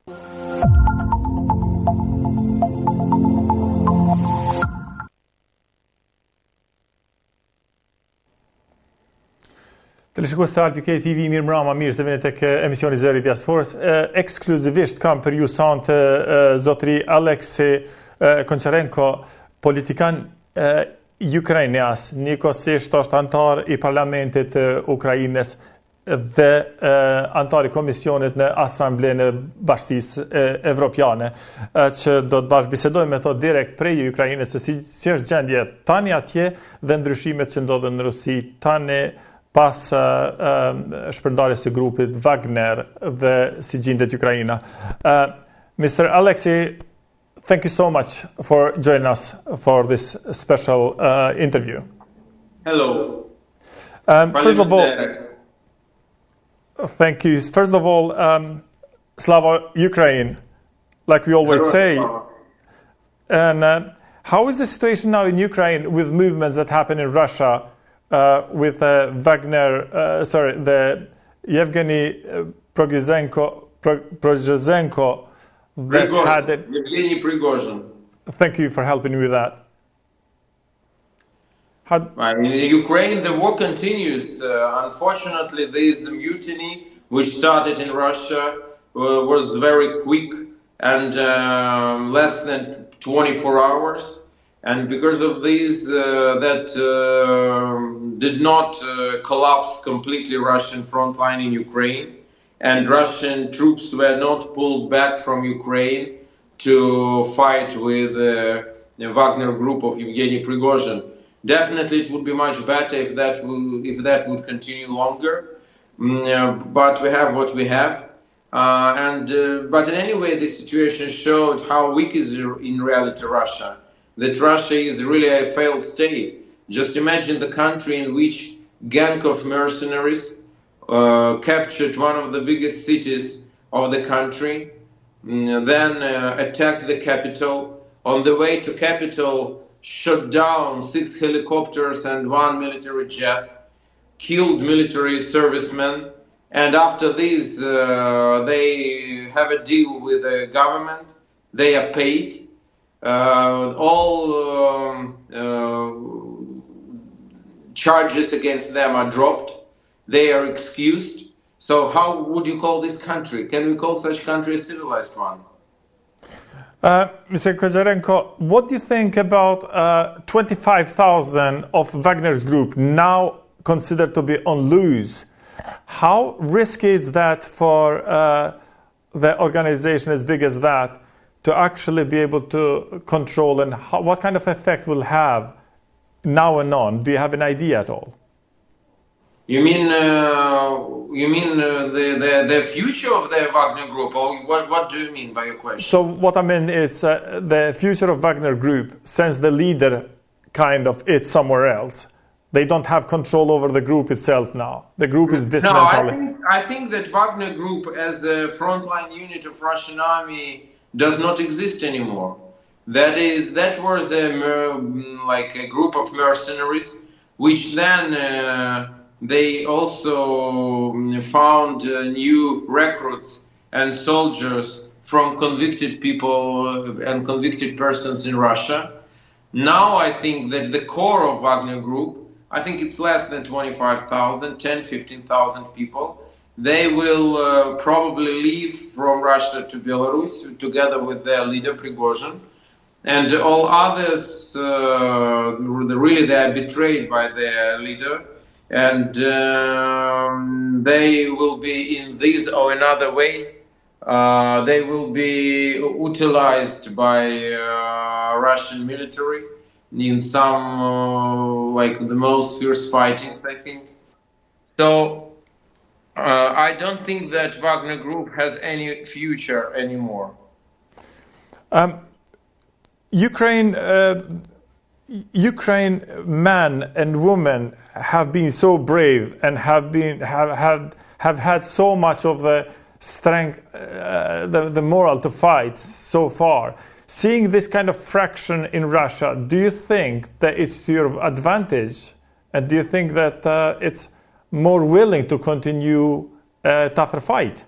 Teleshikues ta' RPK TV mirë mbrëma, mirë se vini tek emisioni Zeri Diaspores. Ekskluzivisht kam për ju sonte zotëri Oleksiy Goncharenko, politikan ukrainas, njëkohësisht është antar I Parlamentit Ukrainës dhe antar I Komisionit në Asamblenë e Bashkisë Evropiane, që do të bashkëbisedojmë me to direkt prej Ukrainës se si është gjendje tani atje dhe ndryshimet që ndodhen në Rusi tani pas shpërndarjes së grupit Wagner dhe si gjendet Ukraina. Mr. Oleksiy, thank you so much for joining us for this special interview. Hello. First of all, thank you. First of all, Slava Ukraine, like we always say. And how is the situation now in Ukraine with movements that happen in Russia? With Wagner, the Yevgeny Prigozhenko that had it. Yevgeny Prigozhin. Thank you for helping me with that. In Ukraine, the war continues. Unfortunately, this mutiny, which started in Russia, was very quick and less than 24 hours. And because of this, that did not collapse completely Russian front line in Ukraine, and Russian troops were not pulled back from Ukraine to fight with the Wagner group of Yevgeny Prigozhin. Definitely, it would be much better if that would continue longer. But we have what we have. But in any way, this situation showed how weak is in reality Russia. That Russia is really a failed state. Just imagine the country in which gang of mercenaries captured one of the biggest cities of the country, then attacked the capital. On the way to capital, shot down 6 helicopters and 1 military jet, killed military servicemen, and after this they have a deal with the government. They are paid. All charges against them are dropped. They are excused. So how would you call this country? Can we call such country a civilized one? Mr. Goncharenko, what do you think about 25,000 of Wagner's group now considered to be on loose? How risky is that for the organization as big as that to actually be able to control, and what kind of effect will have now and on? Do you have an idea at all? You mean the future of the Wagner group, or what do you mean by your question? So what I mean is the future of Wagner group, since the leader kind of is somewhere else. They don't have control over the group itself now. The group is dismantled. No, I think that Wagner group as a frontline unit of Russian army does not exist anymore. That was like a group of mercenaries, which then they also found new recruits and soldiers from convicted people and convicted persons in Russia. Now I think that the core of Wagner group, I think it's less than 25,000, 10, 15,000 people. They will probably leave from Russia to Belarus together with their leader Prigozhin, and all others really they are betrayed by their leader, and they will be in this or another way. They will be utilized by Russian military in some like the most fierce fightings, I think. So. I don't think that Wagner Group has any future anymore. Ukraine men and women have been so brave and have had so much of the strength, the moral to fight so far. Seeing this kind of fraction in Russia, do you think that it's to your advantage, and do you think that it's more willing to continue a tougher fight?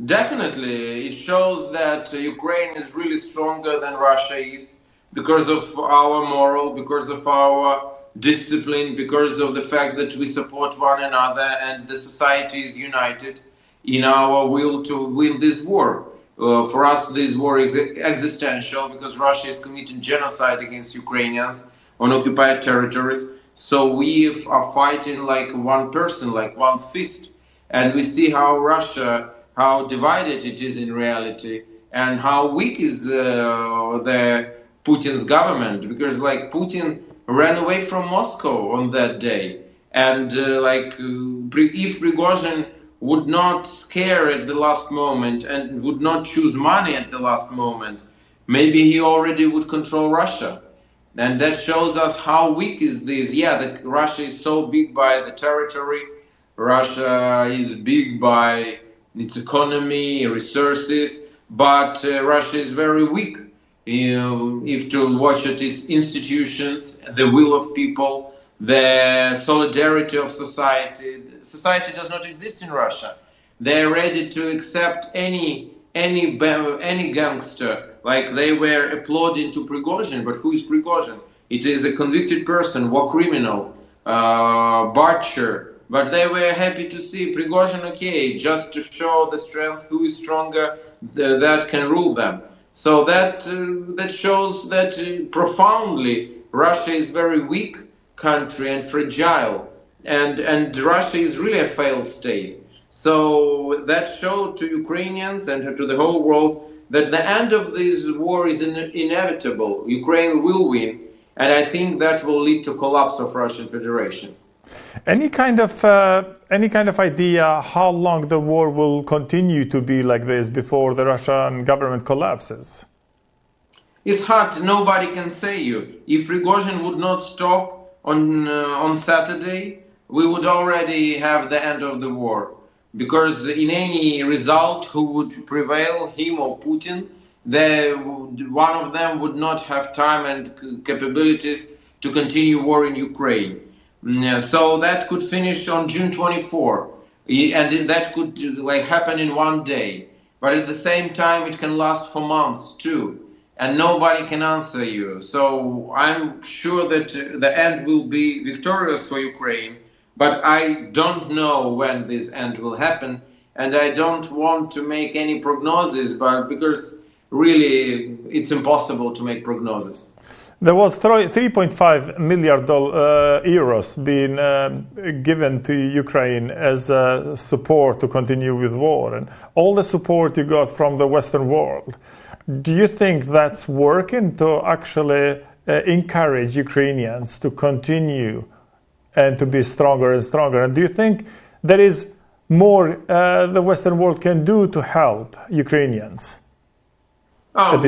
Definitely, it shows that Ukraine is really stronger than Russia is because of our moral, because of our discipline, because of the fact that we support one another and the society is united in our will to win this war. For us, this war is existential because Russia is committing genocide against Ukrainians on occupied territories. So we are fighting like one person, like one fist. And we see how Russia, how divided it is in reality, and how weak is the Putin's government, because like Putin ran away from Moscow on that day, and if Prigozhin would not scare at the last moment and would not choose money at the last moment, maybe he already would control Russia. And that shows us how weak is this. Yeah, Russia is so big by the territory. Russia is big by its economy, resources, but Russia is very weak. If to watch at its institutions, the will of people, the solidarity of society. Society does not exist in Russia. They are ready to accept any gangster, like they were applauding to Prigozhin. But who is Prigozhin? It is a convicted person, war criminal, butcher. But they were happy to see Prigozhin, okay, just to show the strength, who is stronger, that can rule them. So that shows that profoundly Russia is very weak country and fragile, and Russia is really a failed state. So that showed to Ukrainians and to the whole world that the end of this war is inevitable. Ukraine will win, and I think that will lead to collapse of Russian Federation. Any kind of idea how long the war will continue to be like this before the Russian government collapses? It's hard. Nobody can say you. If Prigozhin would not stop on Saturday, we would already have the end of the war. Because in any result, who would prevail, him or Putin, one of them would not have time and capabilities to continue war in Ukraine. So that could finish on June 24, and that could happen in one day. But at the same time, it can last for months too, and nobody can answer you. So I'm sure that the end will be victorious for Ukraine, but I don't know when this end will happen, and I don't want to make any prognosis, because really it's impossible to make prognosis. There was 3.5 million euros being given to Ukraine as support to continue with war, and all the support you got from the Western world. Do you think that's working to actually encourage Ukrainians to continue and to be stronger and stronger? And do you think there is more the Western world can do to help Ukrainians?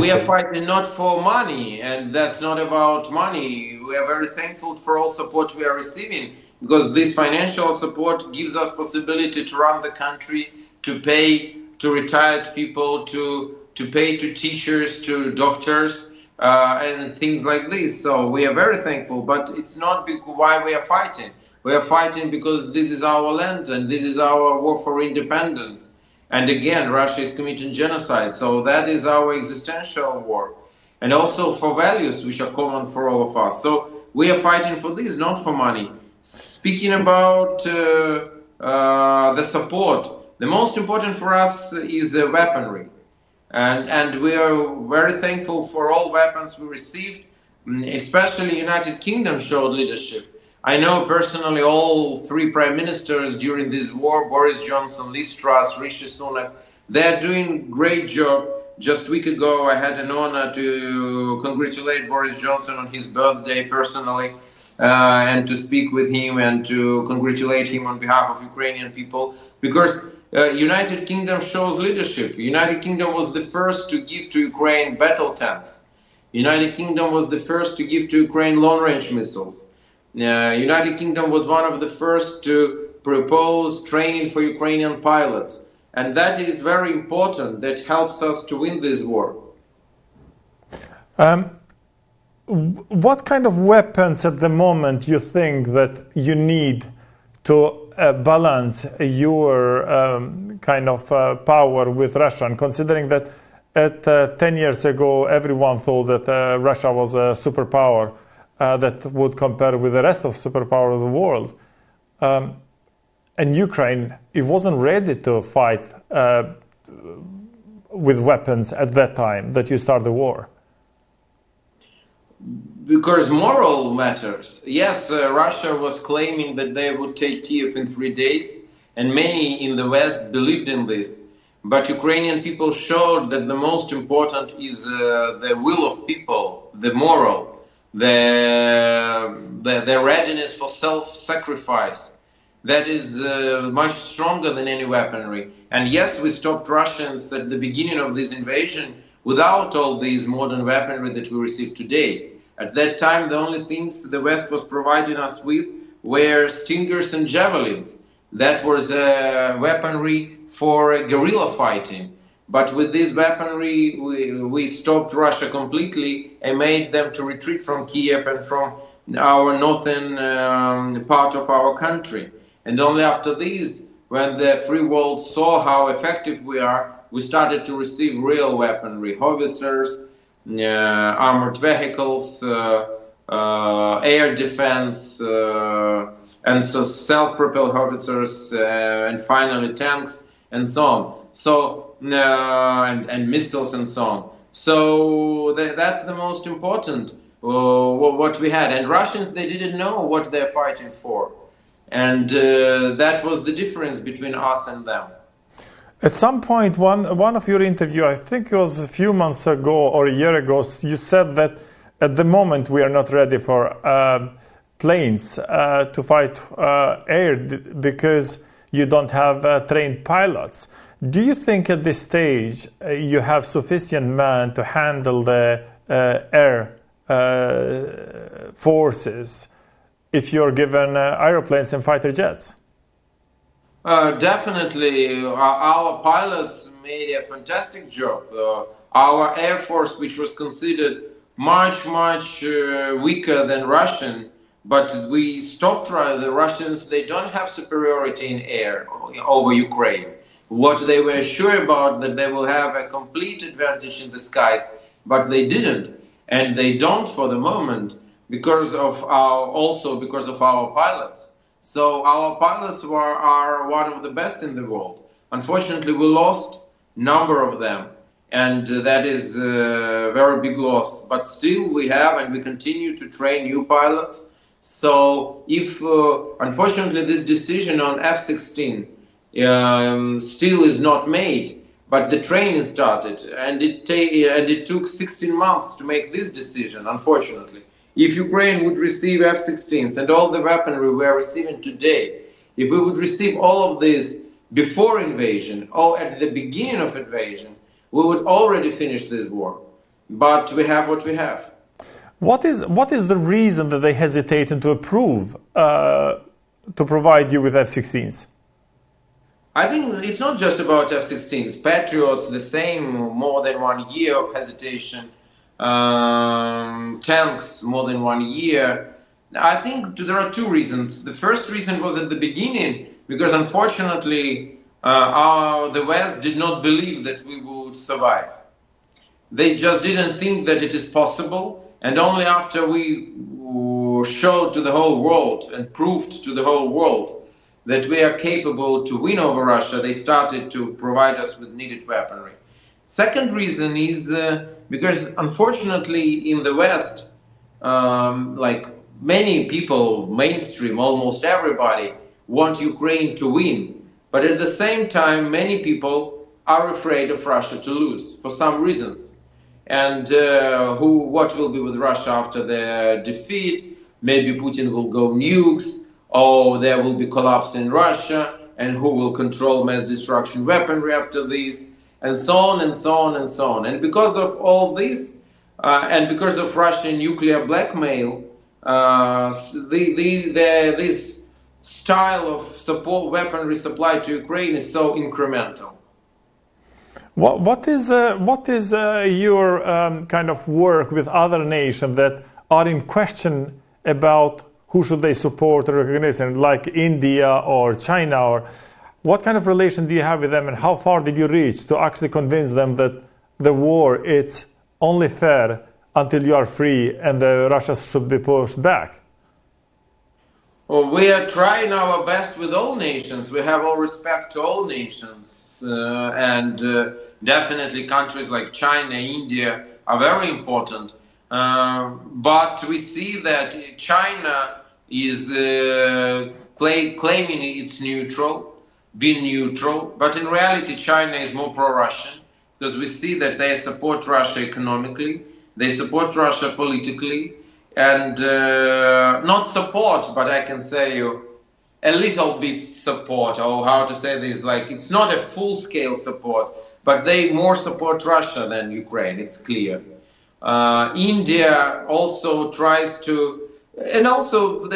We are fighting not for money, and that's not about money. We are very thankful for all support we are receiving, because this financial support gives us possibility to run the country, to pay to retired people, to pay to teachers, to doctors, and things like this. So we are very thankful, but it's not why we are fighting. We are fighting because this is our land and this is our war for independence. And again, Russia is committing genocide, so that is our existential war. And also for values which are common for all of us. So we are fighting for this, not for money. Speaking about the support, the most important for us is the weaponry. And we are very thankful for all weapons we received, especially United Kingdom showed leadership. I know personally all three prime ministers during this war, Boris Johnson, Liz Truss, Rishi Sunak, they're doing great job. Just a week ago, I had an honor to congratulate Boris Johnson on his birthday personally, and to speak with him and to congratulate him on behalf of Ukrainian people, because United Kingdom shows leadership. United Kingdom was the first to give to Ukraine battle tanks. United Kingdom was the first to give to Ukraine long-range missiles. United Kingdom was one of the first to propose training for Ukrainian pilots. And that is very important. That helps us to win this war. What kind of weapons at the moment you think that you need to balance your kind of power with Russia, and considering that at 10 years ago everyone thought that Russia was a superpower that would compare with the rest of superpower of the world, and Ukraine, it wasn't ready to fight with weapons at that time that you start the war? Because moral matters. Yes, Russia was claiming that they would take Kiev in 3 days, and many in the West believed in this. But Ukrainian people showed that the most important is the will of people, the moral, the readiness for self-sacrifice. That is much stronger than any weaponry. And yes, we stopped Russians at the beginning of this invasion without all these modern weaponry that we receive today. At that time, the only things the West was providing us with were Stingers and Javelins. That was weaponry for guerrilla fighting. But with this weaponry, we stopped Russia completely and made them to retreat from Kiev and from our northern part of our country. And only after this, when the free world saw how effective we are, we started to receive real weaponry, howitzers, armored vehicles, air defense, and so self-propelled howitzers, and finally tanks, and so on. So and missiles and so on. So that's the most important what we had. And Russians, they didn't know what they're fighting for, and that was the difference between us and them. At some point, one of your interview, I think it was a few months ago or a year ago, you said that at the moment we are not ready for planes to fight air because you don't have trained pilots. Do you think at this stage you have sufficient men to handle the air forces if you're given aeroplanes and fighter jets? Definitely, our pilots made a fantastic job. Our Air Force, which was considered much weaker than Russian, but we stopped the Russians. They don't have superiority in air over Ukraine. What they were sure about, that they will have a complete advantage in the skies, but they didn't, and they don't for the moment because of our pilots. So our pilots are one of the best in the world. Unfortunately, we lost a number of them, and that is a very big loss. But still we have, and we continue to train new pilots. So if, unfortunately, this decision on F-16 still is not made, but the training started, and it took 16 months to make this decision, unfortunately. If Ukraine would receive F-16s and all the weaponry we are receiving today, if we would receive all of this before invasion or at the beginning of invasion, we would already finish this war. But we have what we have. What is the reason that they hesitated to approve to provide you with F-16s? I think it's not just about F-16s. Patriots, the same, more than 1 year of hesitation. Tanks, more than 1 year. I think there are two reasons. The first reason was at the beginning, because unfortunately the West did not believe that we would survive. They just didn't think that it is possible, and only after we showed to the whole world and proved to the whole world that we are capable to win over Russia, they started to provide us with needed weaponry. Second reason is because unfortunately in the West, like many people, mainstream, almost everybody, want Ukraine to win. But at the same time, many people are afraid of Russia to lose for some reasons. And what will be with Russia after the defeat? Maybe Putin will go nukes, or there will be collapse in Russia, and who will control mass destruction weaponry after this? And so on and so on and so on. And because of all this, and because of Russian nuclear blackmail, this style of support weaponry supply to Ukraine is so incremental. What is your kind of work with other nations that are in question about who should they support or recognize, like India or China? Or what kind of relation do you have with them, and how far did you reach to actually convince them that the war is only fair until you are free and Russia should be pushed back? Well, we are trying our best with all nations. We have all respect to all nations. And definitely countries like China, India are very important. But we see that China is claiming it's neutral, being neutral. But in reality, China is more pro-Russian, because we see that they support Russia economically, they support Russia politically, and not support, but I can say a little bit support, or how to say this, like it's not a full-scale support, but they more support Russia than Ukraine, it's clear. India also tries to, and also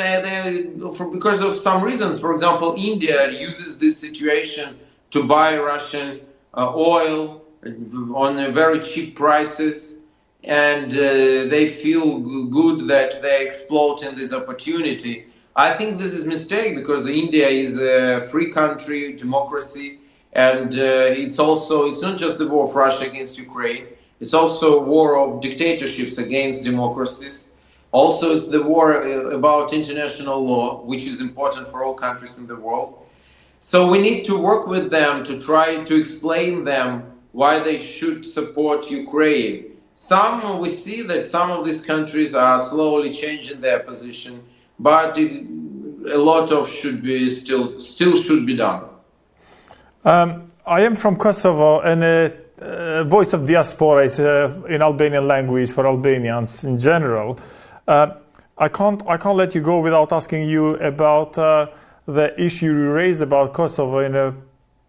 because of some reasons, for example, India uses this situation to buy Russian oil on very cheap prices, and they feel good that they exploiting this opportunity. I think this is a mistake, because India is a free country, democracy, and it's not just the war of Russia against Ukraine, it's also a war of dictatorships against democracies. Also, it's the war about international law, which is important for all countries in the world. So we need to work with them to try to explain them why they should support Ukraine. We see that some of these countries are slowly changing their position, but a lot of still should be done. I am from Kosovo, and Voice of Diaspora is in Albanian language for Albanians in general. I can't let you go without asking you about the issue you raised about Kosovo in a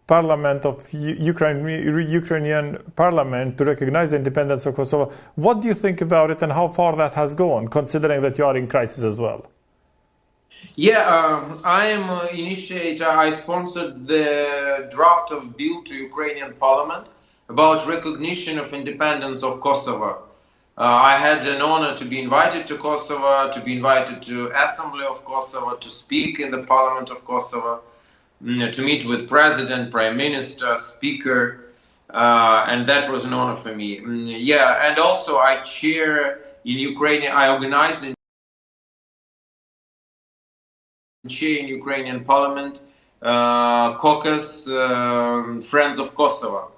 parliament of Ukrainian parliament to recognize the independence of Kosovo. What do you think about it, and how far that has gone, considering that you are in crisis as well? Yeah, I am initiator. I sponsored the draft of bill to Ukrainian parliament about recognition of independence of Kosovo. I had an honor to be invited to Kosovo, to be invited to Assembly of Kosovo, to speak in the Parliament of Kosovo, to meet with President, Prime Minister, Speaker, and that was an honor for me. Yeah, and also I chair in Ukraine, I organized and chair in Ukrainian Parliament caucus, Friends of Kosovo.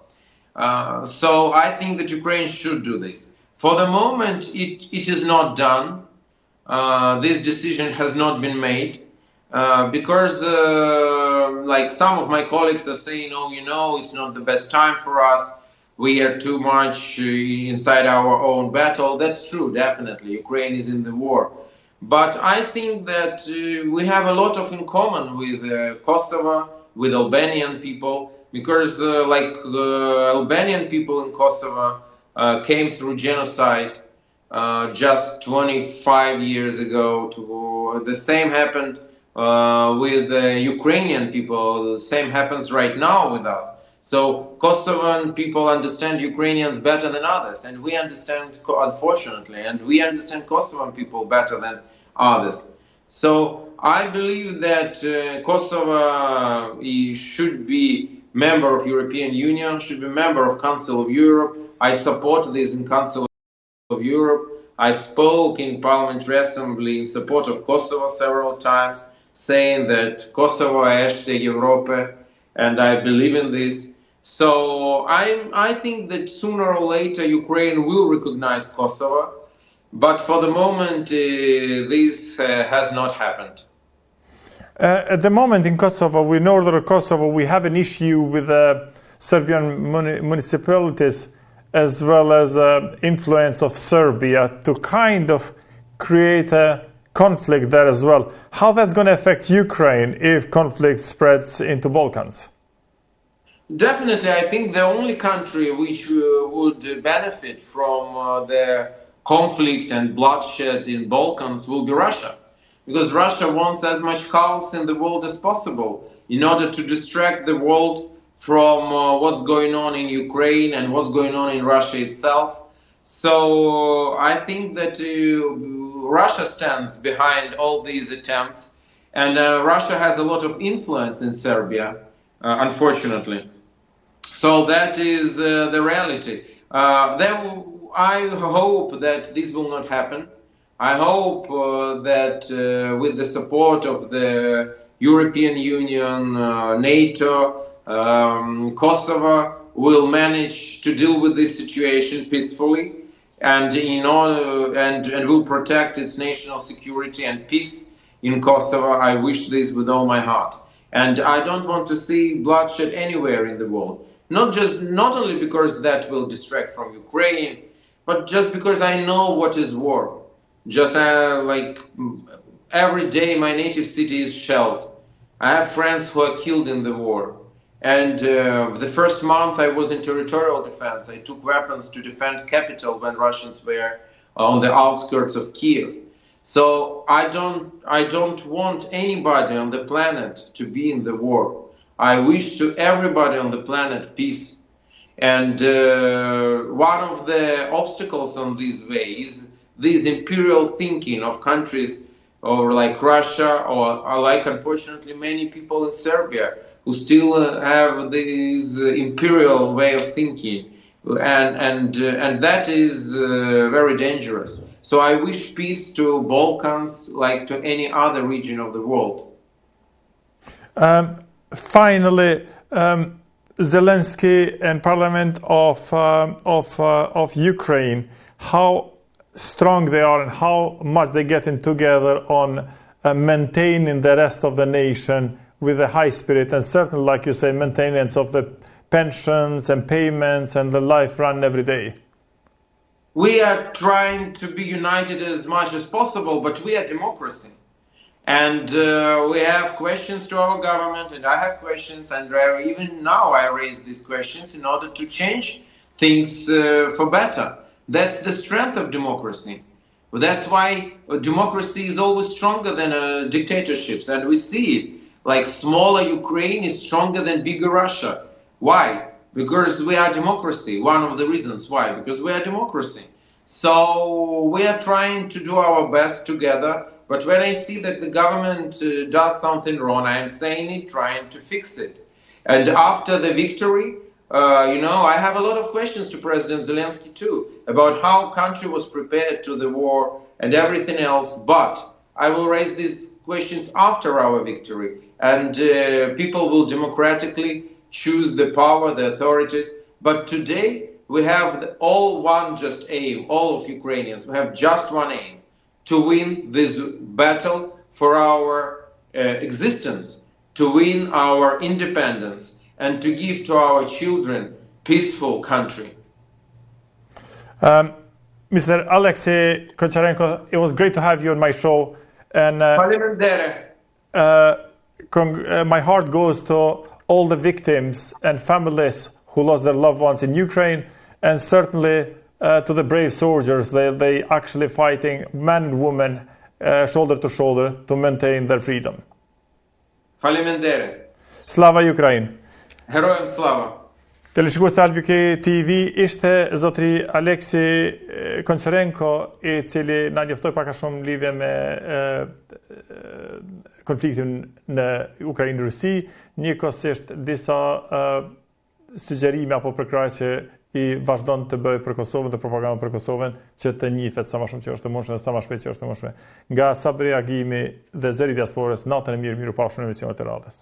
So I think that Ukraine should do this. For the moment, it is not done. This decision has not been made because, like some of my colleagues are saying, oh, it's not the best time for us. We are too much inside our own battle. That's true, definitely. Ukraine is in the war. But I think that we have a lot in common with Kosovo, with Albanian people, because Albanian people in Kosovo came through genocide just 25 years ago. The same happened with Ukrainian people. The same happens right now with us. So Kosovan people understand Ukrainians better than others, and we understand, unfortunately, and we understand Kosovan people better than others. So I believe that Kosovo should be member of European Union, should be member of Council of Europe. I support this in Council of Europe. I spoke in Parliamentary Assembly in support of Kosovo several times, saying that Kosovo është Europe, and I believe in this. So I think that sooner or later Ukraine will recognize Kosovo, but for the moment this has not happened. At the moment in Kosovo, in northern Kosovo, we have an issue with Serbian municipalities as well as influence of Serbia to kind of create a conflict there as well. How that's going to affect Ukraine if conflict spreads into Balkans? Definitely, I think the only country which would benefit from the conflict and bloodshed in Balkans will be Russia. Because Russia wants as much chaos in the world as possible in order to distract the world from what's going on in Ukraine and what's going on in Russia itself. So I think that Russia stands behind all these attempts, and Russia has a lot of influence in Serbia, unfortunately. So that is the reality. I hope that this will not happen. I hope that with the support of the European Union, NATO, Kosovo will manage to deal with this situation peacefully, and will protect its national security and peace in Kosovo. I wish this with all my heart, and I don't want to see bloodshed anywhere in the world. Not only because that will distract from Ukraine, but just because I know what is war. Just like every day, my native city is shelled. I have friends who are killed in the war. And the first month I was in territorial defense. I took weapons to defend capital when Russians were on the outskirts of Kiev. So I don't want anybody on the planet to be in the war. I wish to everybody on the planet peace. And one of the obstacles on this way is this imperial thinking of countries or like Russia or like, unfortunately, many people in Serbia who still have this imperial way of thinking, and that is very dangerous. So I wish peace to Balkans like to any other region of the world. Finally, Zelensky and Parliament of Ukraine, how strong they are and how much they getting together on maintaining the rest of the nation with a high spirit, and certainly, like you say, maintenance of the pensions and payments and the life run every day. We are trying to be united as much as possible, but we are democracy. And we have questions to our government, and I have questions, and even now I raise these questions in order to change things for better. That's the strength of democracy. That's why democracy is always stronger than dictatorships, and we see it. Like smaller Ukraine is stronger than bigger Russia. Why? Because we are democracy. One of the reasons why, because we are democracy. So we are trying to do our best together. But when I see that the government does something wrong, I am saying it, trying to fix it. And after the victory, I have a lot of questions to President Zelensky too, about how country was prepared to the war and everything else. But I will raise these questions after our victory. And people will democratically choose the power, the authorities. But today we have all one just aim, all of Ukrainians. We have just one aim, to win this battle for our existence, to win our independence, and to give to our children peaceful country. Mr. Oleksiy Goncharenko, it was great to have you on my show. And my heart goes to all the victims and families who lost their loved ones in Ukraine, and certainly to the brave soldiers. They actually fighting, men and women, shoulder to shoulder, to maintain their freedom. Slava Ukraine! Herojem slava! Teleshikues të Albuk TV ishte zotri Oleksiy Goncharenko, I cili na njoftoi pak a shumë lidhje me konfliktin në Ukrainë-Rusi, njëkohësisht disa sugjerime apo përkrahje që I vazhdon të bëjë për Kosovën dhe propagandën për Kosovën që të njihet sa më shumë që është e mundshme dhe sa më shpejt që është e mundshme. Nga sa reagimi dhe Zeri Diaspores, natën e mirë, miru pafshim në emisionet e radhës.